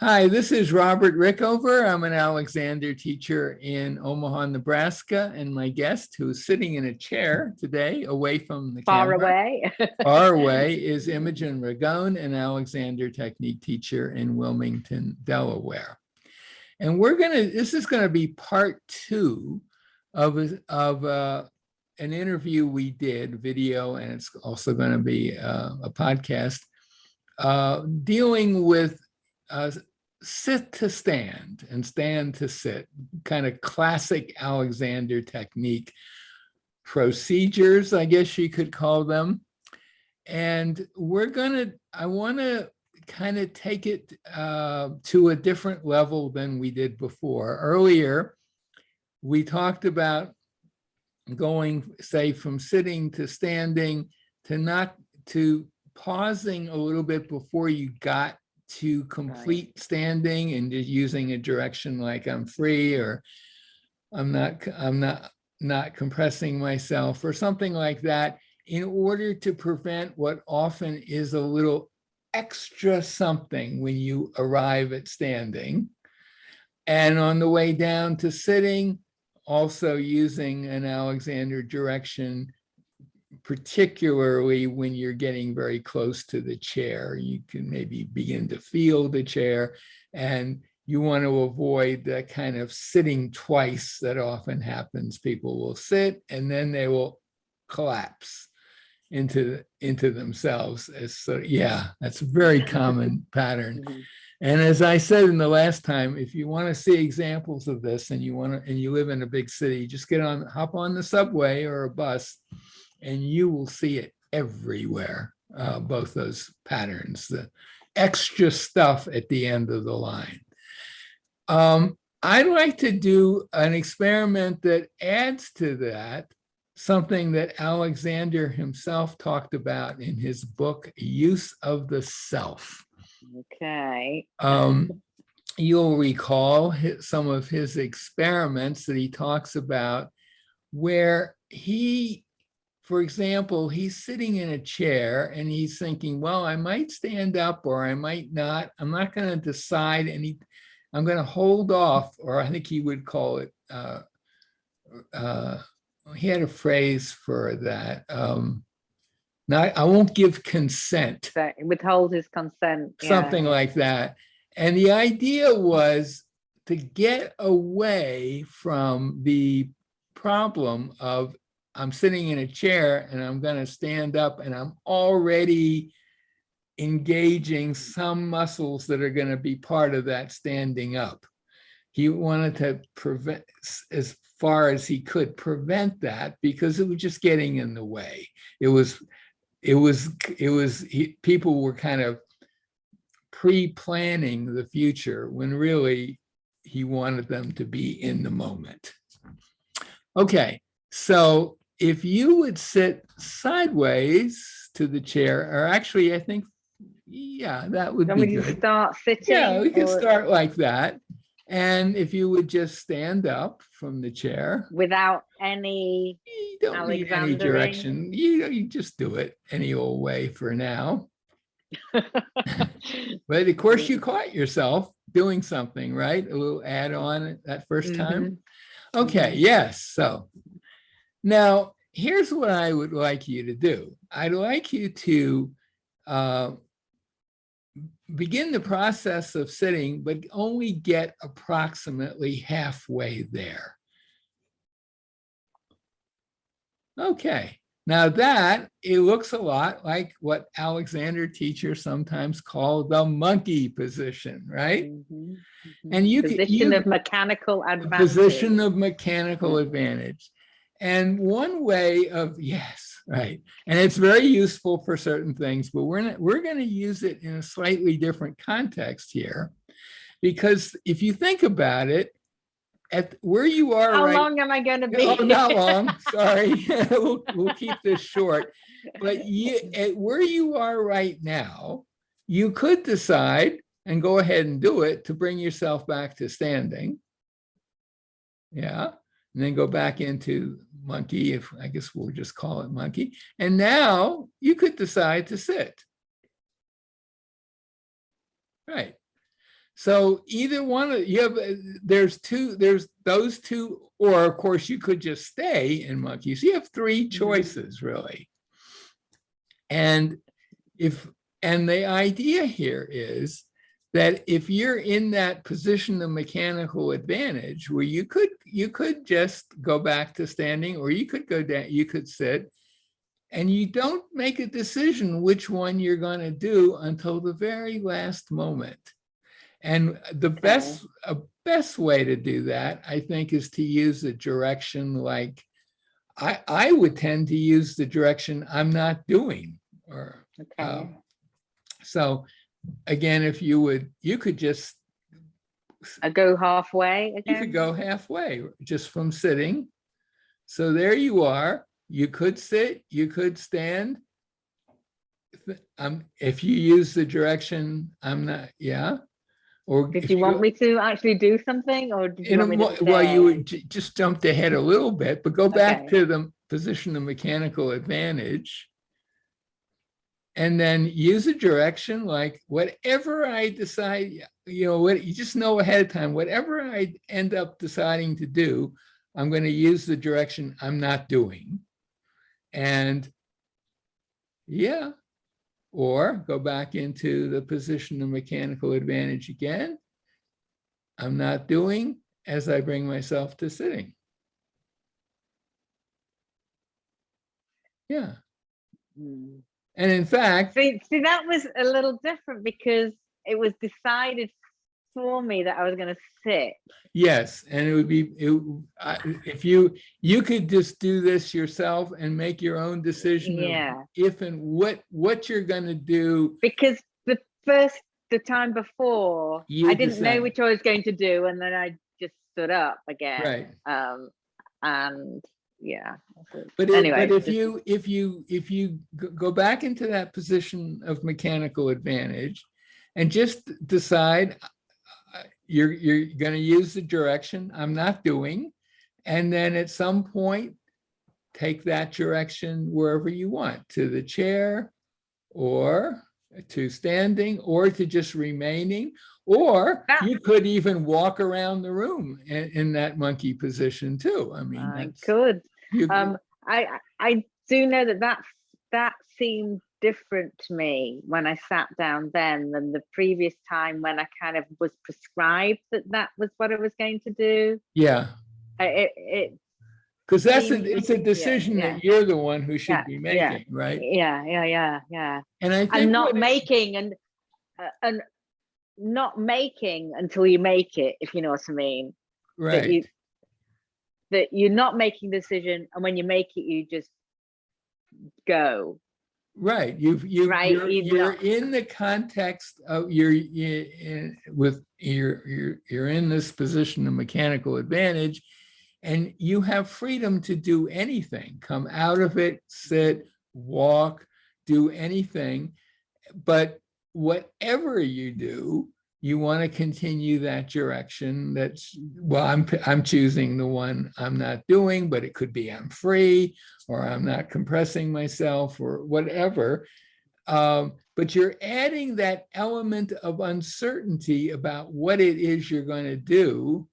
Hi, this is Robert Rickover. I'm an Alexander teacher in Omaha, Nebraska, and my guest, who is sitting in a chair today away from the Far camera, away. far away, is Imogen Ragone, an Alexander technique teacher in Wilmington, Delaware. And this is gonna be part two of an interview we did, video, and it's also gonna be a podcast, dealing with sit to stand and stand to sit, kind of classic Alexander technique procedures, I guess you could call them. And I want to kind of take it to a different level than we did before. Earlier, we talked about going, say, from sitting to standing to pausing a little bit before you got to complete standing and just using a direction like I'm free, or I'm not compressing myself, or something like that, in order to prevent what often is a little extra something when you arrive at standing. And on the way down to sitting, also using an Alexander direction, particularly when you're getting very close to the chair. You can maybe begin to feel the chair, and you want to avoid that kind of sitting twice that often happens. People will sit and then they will collapse into themselves. So yeah, that's a very common pattern. And as I said in the last time, if you want to see examples of this and you live in a big city, just hop on the subway or a bus, and you will see it everywhere, both those patterns, the extra stuff at the end of the line. I'd like to do an experiment that adds to that, something that Alexander himself talked about in his book, Use of the Self. Okay. You'll recall some of his experiments that he talks about, where for example, he's sitting in a chair and he's thinking, well, I might stand up or I might not. I'm not going to decide I'm going to hold off, or I think he would call it, he had a phrase for that. I won't give consent. So withhold his consent. Something like that. And the idea was to get away from the problem of, I'm sitting in a chair and I'm going to stand up and I'm already engaging some muscles that are going to be part of that standing up. He wanted to prevent, as far as he could, prevent that, because it was just getting in the way. People were kind of pre-planning the future when really he wanted them to be in the moment. Okay, so if you would sit sideways to the chair, or actually, I think, yeah, that would be good. Start sitting. Yeah, we can start like that. And if you would just stand up from the chair. Without any, you don't need any direction. You just do it any old way for now. But of course, you caught yourself doing something, right? A little add-on that first time. Okay, yes. So now here's what I would like you to do. I'd like you to begin the process of sitting, but only get approximately halfway there. Okay. Now it looks a lot like what Alexander teachers sometimes call the monkey position, right? And position of mechanical advantage. Position of mechanical advantage. And one way of, yes, right. And it's very useful for certain things, but we're going to use it in a slightly different context here, because if you think about it, at where you are, how long am I going to be? Oh, not long. Sorry, we'll keep this short. But at where you are right now, you could decide and go ahead and do it to bring yourself back to standing. Yeah, and then go back into monkey. If I guess we'll just call it monkey. And now you could decide to sit. Right. So either one of you have, there's those two, or of course you could just stay in monkey. So you have three choices really. And the idea here is that if you're in that position of mechanical advantage where you could just go back to standing, or you could go down, you could sit, and you don't make a decision which one you're going to do until the very last moment. And the best way to do that, I think, is to use a direction like I would tend to use the direction I'm not doing. Or so again, if you could just go halfway again. You could go halfway just from sitting. So there you are. You could sit, you could stand. If you use the direction I'm not, yeah. Or did you want me to actually do something, or did you want me to well, stay? you would just jumped ahead a little bit, but go back to the position of mechanical advantage, and then use a direction like whatever I decide, what you just know ahead of time, whatever I end up deciding to do, I'm going to use the direction I'm not doing. And yeah. Or go back into the position of mechanical advantage again. I'm not doing as I bring myself to sitting. Yeah. And in fact, see, that was a little different because it was decided for me that I was going to sit. Yes, and it would be if you could just do this yourself and make your own decision of if and what you're going to do. Because the time before, I didn't know which I was going to do, and then I just stood up again. Right. And yeah. But anyway, but if you go back into that position of mechanical advantage, and just decide. You're going to use the direction I'm not doing, and then at some point take that direction wherever you want, to the chair or to standing or to just remaining, or you could even walk around the room in that monkey position too. I mean, I could. I do know that seemed different to me when I sat down then than the previous time when I kind of was prescribed that was what I was going to do. Yeah. Because it's a decision that you're the one who should be making, right? Yeah. And I think and not making not making until you make it, if you know what I mean. Right. That you're not making the decision, and when you make it, you just go. Right. You're in the context of you're in this position of mechanical advantage, and you have freedom to do anything, come out of it, sit, walk, do anything. But whatever you do, you want to continue that direction. I'm choosing the one I'm not doing, but it could be I'm free, or I'm not compressing myself, or whatever. But you're adding that element of uncertainty about what it is you're going to do.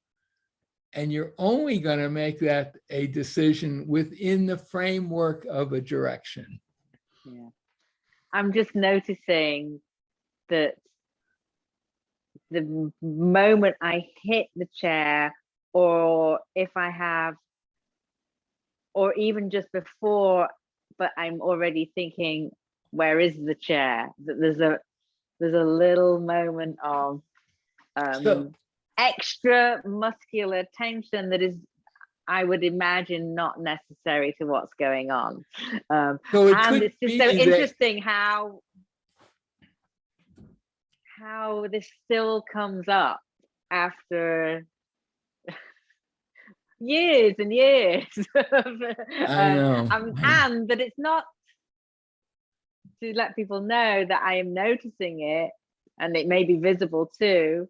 And you're only going to make that a decision within the framework of a direction. Yeah. I'm just noticing that the moment I hit the chair, or if I have, or even just before, but I'm already thinking, where is the chair? That there's a little moment of extra muscular tension that is, I would imagine, not necessary to what's going on. And it's just so interesting how this still comes up after years and years. I know. And that it's not, to let people know that I am noticing it, and it may be visible too.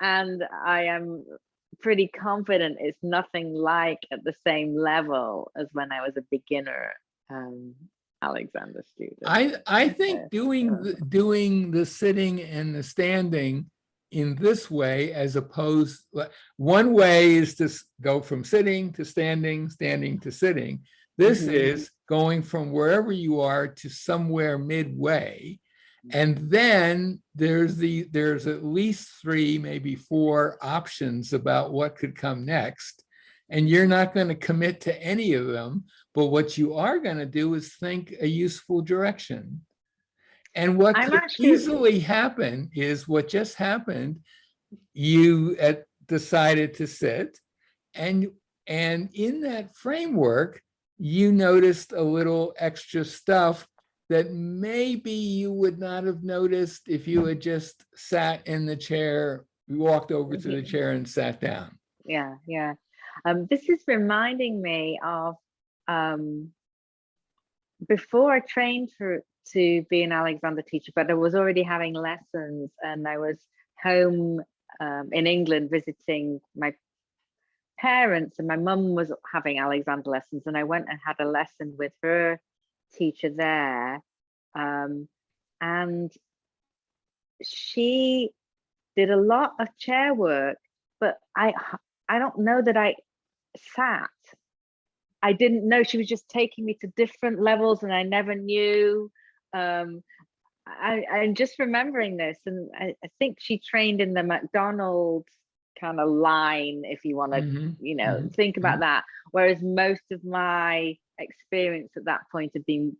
And I am pretty confident it's nothing like at the same level as when I was a beginner Alexander student. I think doing the sitting and the standing in this way, as opposed, one way is to go from sitting to standing, standing to sitting. This is going from wherever you are to somewhere midway. And then there's at least 3, maybe 4 options about what could come next. And you're not going to commit to any of them, but what you are going to do is think a useful direction. And what I'm could actually- easily happen is what just happened. You decided to sit, and in that framework, you noticed a little extra stuff that maybe you would not have noticed if you had just sat in the chair, walked over to the chair and sat down. Yeah, yeah. This is reminding me of before I trained to be an Alexander teacher, but I was already having lessons, and I was home in England visiting my parents, and my mum was having Alexander lessons, and I went and had a lesson with her teacher there, and she did a lot of chair work, but I don't know that I sat. I didn't know. She was just taking me to different levels, and I never knew. I'm just remembering this, and I think she trained in the McDonald's kind of line, if you want to, think about that. Whereas most of my experience at that point had been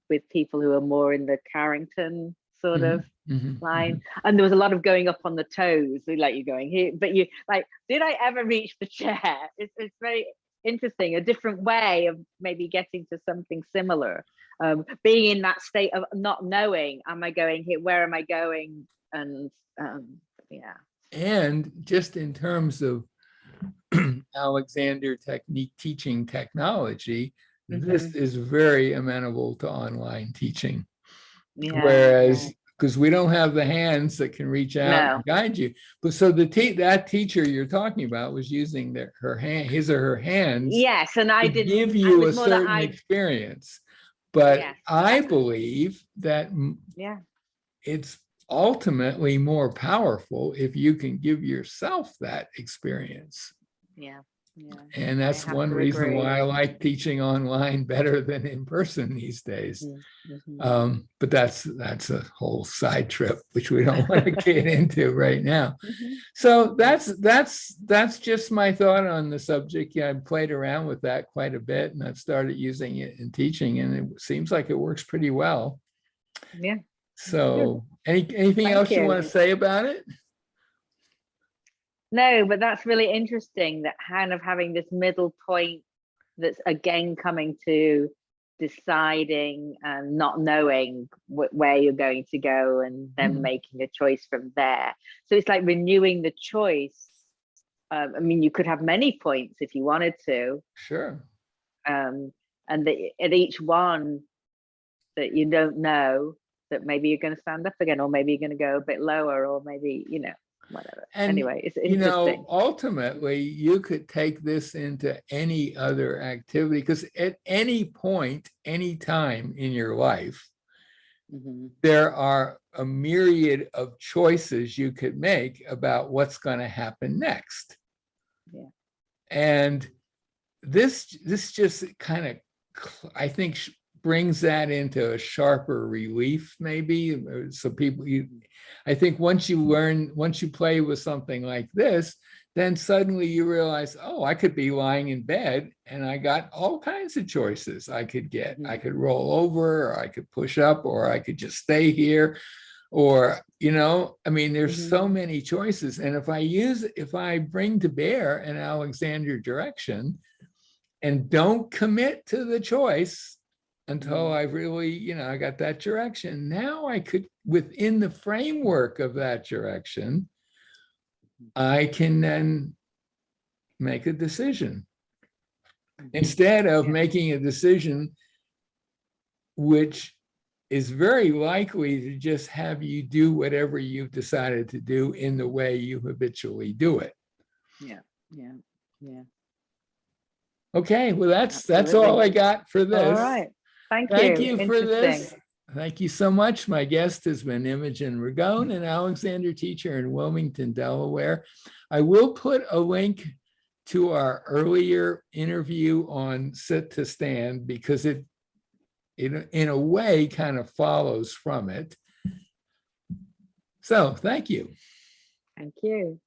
with people who are more in the Carrington sort of line, and there was a lot of going up on the toes, like you're going here, but you like, did I ever reach the chair? It's very interesting, a different way of maybe getting to something similar, being in that state of not knowing, am I going here, where am I going? And yeah. And just in terms of Alexander technique teaching technology, this is very amenable to online teaching. Yeah, whereas because we don't have the hands that can reach out and guide you, but so that teacher you're talking about was using his or her hands, yes, and I didn't give you a certain experience. But I believe that it's ultimately more powerful if you can give yourself that experience. Yeah. And that's one reason why I like teaching online better than in person these days. But that's a whole side trip, which we don't want to get into right now. So that's just my thought on the subject. Yeah, I played around with that quite a bit, and I've started using it in teaching, and it seems like it works pretty well. Yeah. So anything else you want to say about it? No, but that's really interesting, that kind of having this middle point that's again coming to deciding and not knowing where you're going to go, and then making a choice from there. So it's like renewing the choice. I mean, you could have many points if you wanted to. Sure. And at each one that you don't know, that maybe you're going to stand up again, or maybe you're going to go a bit lower, or maybe, whatever. And anyway, it's interesting. Ultimately, you could take this into any other activity, because at any point, any time in your life, there are a myriad of choices you could make about what's going to happen next. Yeah. And this just kind of, I think, brings that into a sharper relief, maybe. So people, I think once you play with something like this, then suddenly you realize, oh, I could be lying in bed and I got all kinds of choices I could get. I could roll over, or I could push up, or I could just stay here, or, I mean, there's so many choices. And if I bring to bear an Alexander direction and don't commit to the choice until I really, I got that direction. Now I could, within the framework of that direction, I can then make a decision instead of making a decision which is very likely to just have you do whatever you've decided to do in the way you habitually do it. Yeah. Okay, well, that's all I got for this. All right. Thank Thank you you for this. Thank you so much. My guest has been Imogen Ragone, an Alexander teacher in Wilmington, Delaware. I will put a link to our earlier interview on Sit to Stand because it in a way kind of follows from it. So thank you. Thank you.